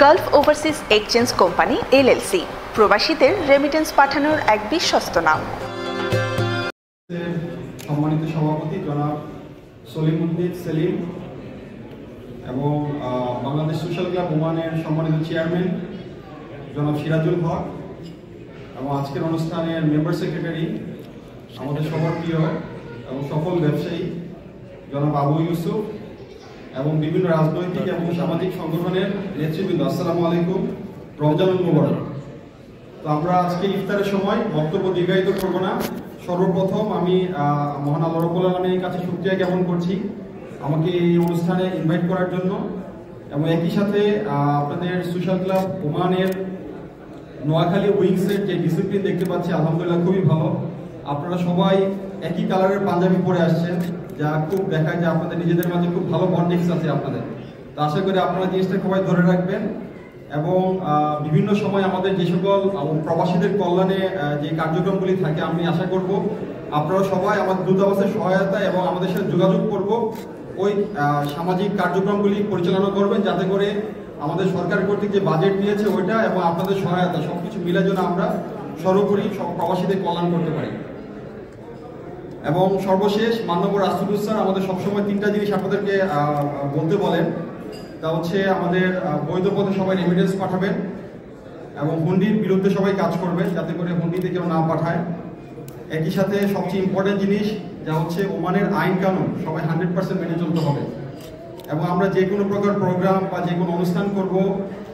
Gulf overseas exchange company LLC প্রবাসীদের remittance পাঠানোর এক বিশ্বস্ত নাম। সম্মানিত সভাপতি জনাব সলিমউদ্দিন সেলিম এবং বাংলাদেশ সোশ্যাল ক্লাব ওমানের সম্মানিত চেয়ারম্যান জনাব সিরাজুল হক এবং আজকের অনুষ্ঠানের মেম্বার সেক্রেটারি আমাদের সবার প্রিয় এবং সফল ব্যবসায়ী জনাব আবু ইউসুফ এবং বিভিন্ন রাজনৈতিক এবং সামাজিক সংগঠনের নেতৃবৃন্দ, আসসালামু আলাইকুম, রমজানুল মুবারক। তো আমরা আজকে ইফতারের সময় বক্তব্য দীর্ঘায়িত করব না। সর্বপ্রথম আমি মহান আল্লাহ রাব্বুল আলামিনের কাছে শুকরিয়া জ্ঞাপন করছি আমাকে এই অনুষ্ঠানে ইনভাইট করার জন্য, এবং একই সাথে আপনাদের সোশ্যাল ক্লাব ওমানের নোয়াখালী উইংসের যে ডিসিপ্লিন দেখতে পাচ্ছি আলহামদুলিল্লাহ খুবই ভালো। আপনারা সবাই একই কালারের পাঞ্জাবি পরে আসছেন, যা খুব দেখায় যে আপনাদের নিজেদের মাঝে খুব ভালো বন্ডিংস আছে আপনাদের। তো আশা করি আপনারা জিনিসটা সবাই ধরে রাখবেন এবং বিভিন্ন সময় আমাদের যে সকল প্রবাসীদের কল্যাণে যে কার্যক্রমগুলি থাকে আমি আশা করব আপনারা সবাই আমাদের দূতাবাসের সহায়তা এবং আমাদের সাথে যোগাযোগ করব ওই সামাজিক কার্যক্রমগুলি পরিচালনা করবেন, যাতে করে আমাদের সরকার কর্তৃক যে বাজেট দিয়েছে ওইটা এবং আপনাদের সহায়তা সবকিছু মিলে যেন আমরা সর্বোপরি সব প্রবাসীদের কল্যাণ করতে পারি। এবং সর্বশেষ মাননীয় রাষ্ট্রদূত স্যার আমাদের সবসময় তিনটা জিনিস আপনাদেরকে বলতে বলেন, তা হচ্ছে আমাদের বৈধ পথে সবাই রেমিটেন্স পাঠাবেন এবং হুন্ডির বিরুদ্ধে সবাই কাজ করবেন, যাতে করে হুন্ডিতে কেউ না পাঠায়। একই সাথে সবচেয়ে ইম্পর্টেন্ট জিনিস যা হচ্ছে ওমানের আইন কানুন সবাই 100% মেনে চলতে হবে, এবং আমরা যে কোনো প্রকার প্রোগ্রাম বা যে কোনো অনুষ্ঠান করব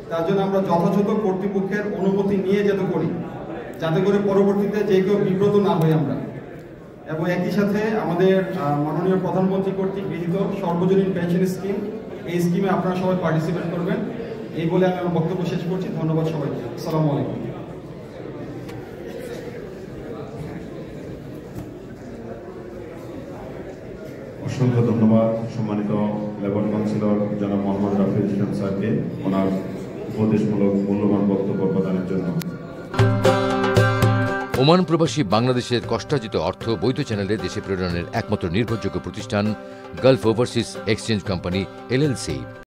তার জন্য আমরা যথাযথ কর্তৃপক্ষের অনুমতি নিয়ে যেতে করি, যাতে করে পরবর্তীতে যে কেউ বিব্রত না হই আমরা। এবং একই সাথে আমাদের মাননীয় প্রধানমন্ত্রী কর্তৃক গৃহীত সর্বজনীন পেনশন স্কিম, এই স্কিমে আপনারা সবাই পার্টিসিপেট করবেন। এই বলে আমি আমার বক্তব্য শেষ করছি। ধন্যবাদ সবাইকে। আসসালামু আলাইকুম। অসংখ্য ধন্যবাদ সম্মানিত লেবার কাউন্সিলর জনাব মোহাম্মদ রাফিউল ইসলাম স্যারকে ওনার উপদেশমূলক মূল্যবান বক্তব্য প্রদানের জন্য। ওমান প্রবাসী বাংলাদেশের কষ্টার্জিত অর্থ বৈধ চ্যানেলে দেশে প্রেরণের একমাত্র নির্ভরযোগ্য প্রতিষ্ঠান Gulf overseas exchange company LLC.